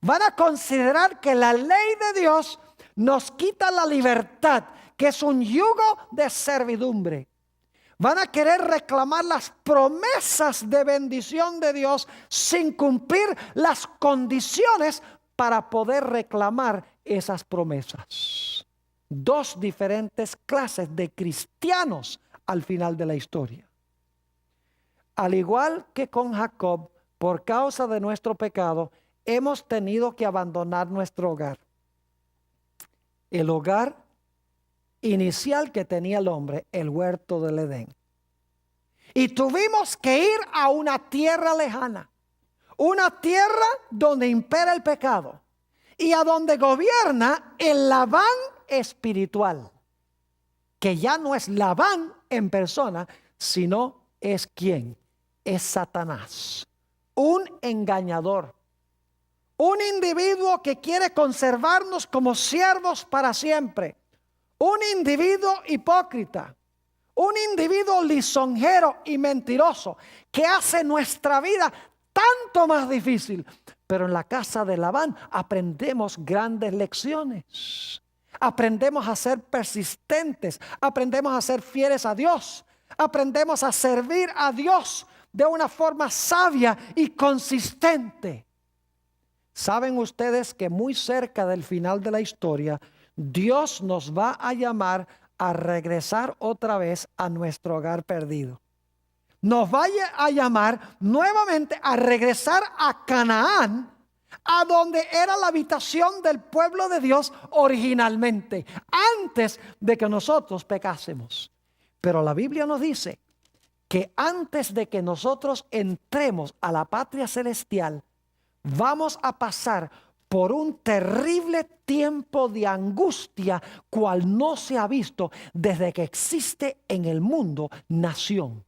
Van a considerar que la ley de Dios nos quita la libertad, que es un yugo de servidumbre. Van a querer reclamar las promesas de bendición de Dios sin cumplir las condiciones para poder reclamar esas promesas. Dos diferentes clases de cristianos al final de la historia. Al igual que con Jacob, por causa de nuestro pecado, hemos tenido que abandonar nuestro hogar. El hogar inicial que tenía el hombre, el huerto del Edén. Y tuvimos que ir a una tierra lejana, una tierra donde impera el pecado y a donde gobierna el Labán espiritual, que ya no es Labán en persona, sino es ¿quién? Es Satanás, un engañador, un individuo que quiere conservarnos como siervos para siempre. Un individuo hipócrita, un individuo lisonjero y mentiroso que hace nuestra vida tanto más difícil. Pero en la casa de Labán aprendemos grandes lecciones. Aprendemos a ser persistentes, aprendemos a ser fieles a Dios, aprendemos a servir a Dios de una forma sabia y consistente. ¿Saben ustedes que muy cerca del final de la historia, Dios nos va a llamar a regresar otra vez a nuestro hogar perdido? Nos va a llamar nuevamente a regresar a Canaán, a donde era la habitación del pueblo de Dios originalmente, antes de que nosotros pecásemos. Pero la Biblia nos dice que antes de que nosotros entremos a la patria celestial, vamos a pasar por un terrible tiempo de angustia, cual no se ha visto desde que existe en el mundo nación.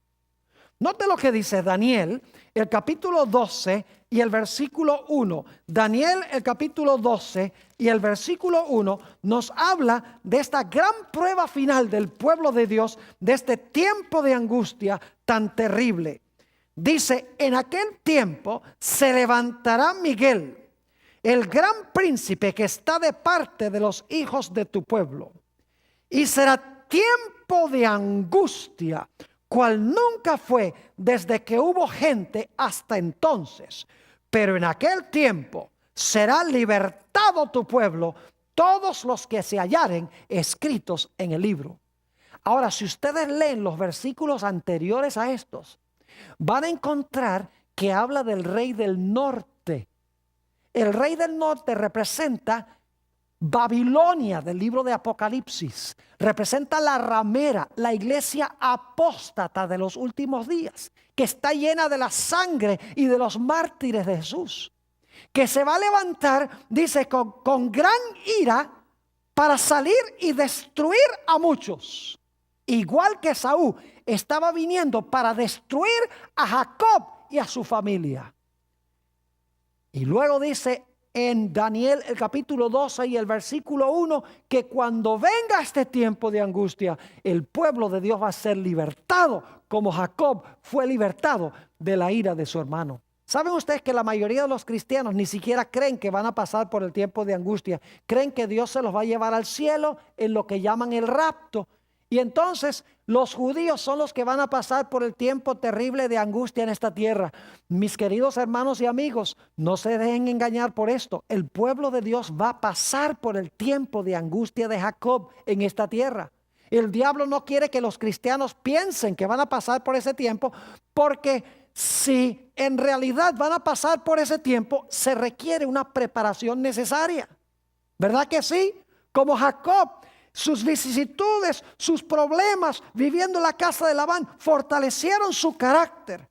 Note lo que dice Daniel, el capítulo 12 y el versículo 1. Daniel, el capítulo 12 y el versículo 1 nos habla de esta gran prueba final del pueblo de Dios, de este tiempo de angustia tan terrible. Dice, en aquel tiempo se levantará Miguel, el gran príncipe que está de parte de los hijos de tu pueblo. Y será tiempo de angustia, cual nunca fue desde que hubo gente hasta entonces. Pero en aquel tiempo será libertado tu pueblo, todos los que se hallaren escritos en el libro. Ahora, si ustedes leen los versículos anteriores a estos, van a encontrar que habla del rey del norte. El rey del norte representa Babilonia del libro de Apocalipsis. Representa la ramera, la iglesia apóstata de los últimos días, que está llena de la sangre y de los mártires de Jesús. Que se va a levantar, dice, con gran ira para salir y destruir a muchos. Igual que Esaú estaba viniendo para destruir a Jacob y a su familia. Y luego dice en Daniel el capítulo 12 y el versículo 1, que cuando venga este tiempo de angustia, el pueblo de Dios va a ser libertado, como Jacob fue libertado de la ira de su hermano. ¿Saben ustedes que la mayoría de los cristianos ni siquiera creen que van a pasar por el tiempo de angustia? Creen que Dios se los va a llevar al cielo en lo que llaman el rapto. Y entonces los judíos son los que van a pasar por el tiempo terrible de angustia en esta tierra. Mis queridos hermanos y amigos, no se dejen engañar por esto. El pueblo de Dios va a pasar por el tiempo de angustia de Jacob en esta tierra. El diablo no quiere que los cristianos piensen que van a pasar por ese tiempo, porque si en realidad van a pasar por ese tiempo, se requiere una preparación necesaria. ¿Verdad que sí? Como Jacob, sus vicisitudes, sus problemas viviendo en la casa de Labán fortalecieron su carácter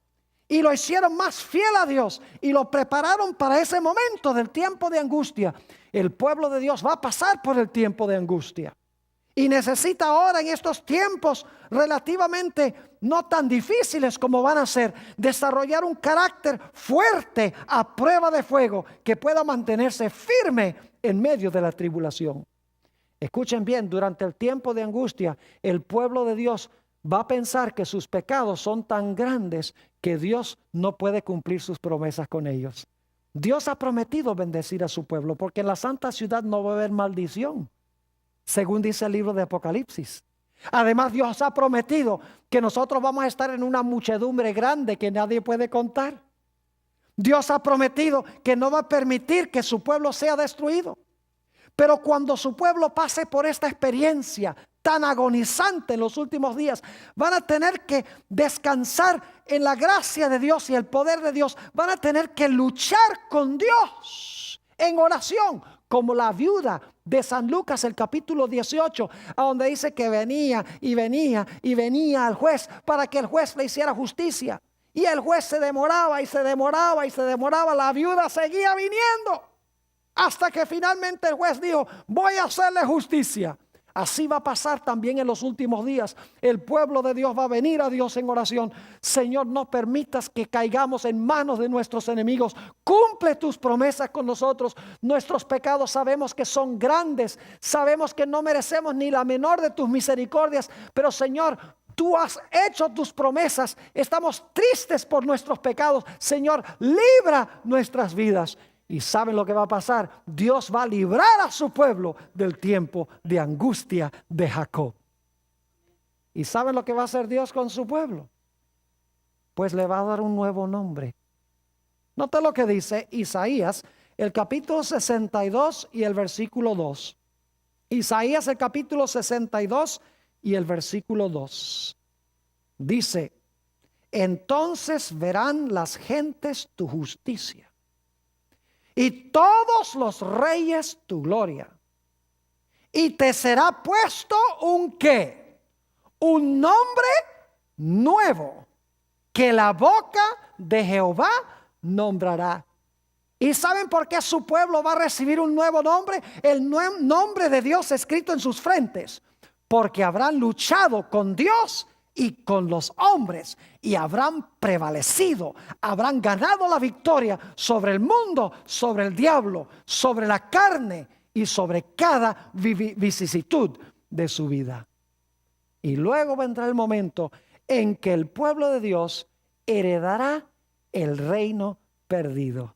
y lo hicieron más fiel a Dios y lo prepararon para ese momento del tiempo de angustia. El pueblo de Dios va a pasar por el tiempo de angustia y necesita ahora, en estos tiempos relativamente no tan difíciles como van a ser, desarrollar un carácter fuerte a prueba de fuego que pueda mantenerse firme en medio de la tribulación. Escuchen bien, durante el tiempo de angustia, el pueblo de Dios va a pensar que sus pecados son tan grandes que Dios no puede cumplir sus promesas con ellos. Dios ha prometido bendecir a su pueblo, porque en la santa ciudad no va a haber maldición, según dice el libro de Apocalipsis. Además, Dios ha prometido que nosotros vamos a estar en una muchedumbre grande que nadie puede contar. Dios ha prometido que no va a permitir que su pueblo sea destruido. Pero cuando su pueblo pase por esta experiencia tan agonizante en los últimos días, van a tener que descansar en la gracia de Dios y el poder de Dios. Van a tener que luchar con Dios en oración, como la viuda de San Lucas, el capítulo 18, a donde dice que venía y venía y venía al juez para que el juez le hiciera justicia. Y el juez se demoraba y se demoraba y se demoraba. La viuda seguía viniendo, hasta que finalmente el juez dijo: voy a hacerle justicia. Así va a pasar también en los últimos días. El pueblo de Dios va a venir a Dios en oración: Señor, no permitas que caigamos en manos de nuestros enemigos. Cumple tus promesas con nosotros. Nuestros pecados sabemos que son grandes. Sabemos que no merecemos ni la menor de tus misericordias. Pero Señor, tú has hecho tus promesas. Estamos tristes por nuestros pecados. Señor, libra nuestras vidas. Y ¿saben lo que va a pasar? Dios va a librar a su pueblo del tiempo de angustia de Jacob. ¿Y saben lo que va a hacer Dios con su pueblo? Pues le va a dar un nuevo nombre. Nota lo que dice Isaías, el capítulo 62 y el versículo 2. Isaías, el capítulo 62 y el versículo 2. Dice: entonces verán las gentes tu justicia, y todos los reyes tu gloria. Y te será puesto un ¿qué? Un nombre nuevo, que la boca de Jehová nombrará. ¿Y saben por qué su pueblo va a recibir un nuevo nombre? El nombre de Dios escrito en sus frentes. Porque habrán luchado con Dios y con los hombres, y habrán prevalecido, habrán ganado la victoria sobre el mundo, sobre el diablo, sobre la carne y sobre cada vicisitud de su vida. Y luego vendrá el momento en que el pueblo de Dios heredará el reino perdido.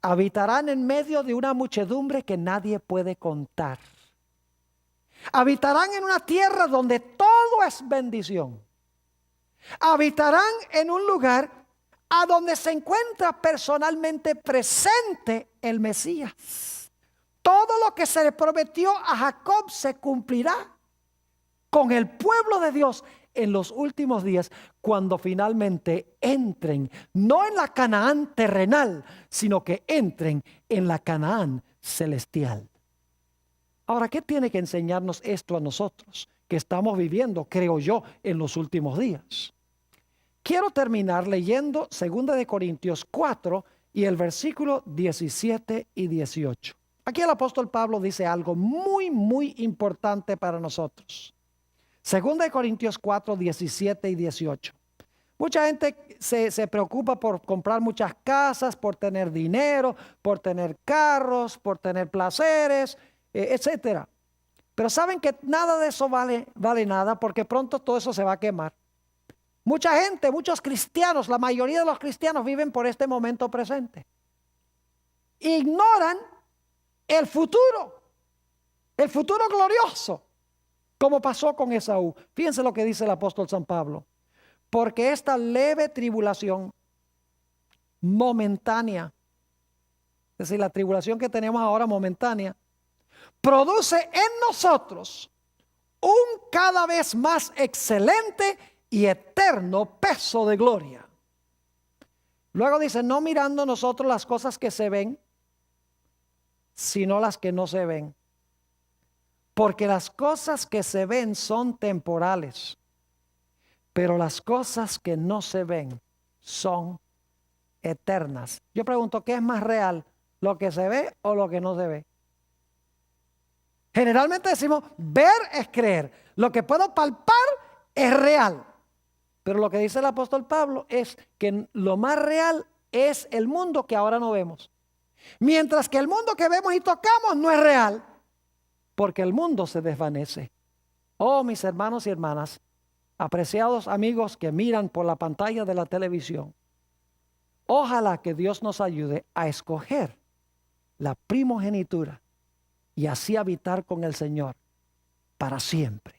Habitarán en medio de una muchedumbre que nadie puede contar. Habitarán en una tierra donde todo es bendición. Habitarán en un lugar a donde se encuentra personalmente presente el Mesías. Todo lo que se le prometió a Jacob se cumplirá con el pueblo de Dios en los últimos días, cuando finalmente entren, no en la Canaán terrenal, sino que entren en la Canaán celestial. Ahora, ¿qué tiene que enseñarnos esto a nosotros que estamos viviendo, creo yo, en los últimos días? Quiero terminar leyendo 2 Corintios 4 y el versículo 17 y 18. Aquí el apóstol Pablo dice algo muy importante para nosotros. 2 Corintios 4, 17 y 18. Mucha gente se preocupa por comprar muchas casas, por tener dinero, por tener carros, por tener placeres, etcétera. Pero saben que nada de eso vale nada, porque pronto todo eso se va a quemar. Mucha gente, muchos cristianos, la mayoría de los cristianos viven por este momento presente. Ignoran el futuro glorioso, como pasó con Esaú. Fíjense lo que dice el apóstol San Pablo. Porque esta leve tribulación momentánea, es decir, la tribulación que tenemos ahora momentánea, produce en nosotros un cada vez más excelente y eterno peso de gloria. Luego dice, no mirando nosotros las cosas que se ven, sino las que no se ven. Porque las cosas que se ven son temporales, pero las cosas que no se ven son eternas. Yo pregunto, ¿qué es más real? ¿Lo que se ve o lo que no se ve? Generalmente decimos, ver es creer. Lo que puedo palpar es real. Pero lo que dice el apóstol Pablo es que lo más real es el mundo que ahora no vemos. Mientras que el mundo que vemos y tocamos no es real, porque el mundo se desvanece. Oh, mis hermanos y hermanas, apreciados amigos que miran por la pantalla de la televisión, ojalá que Dios nos ayude a escoger la primogenitura y así habitar con el Señor para siempre.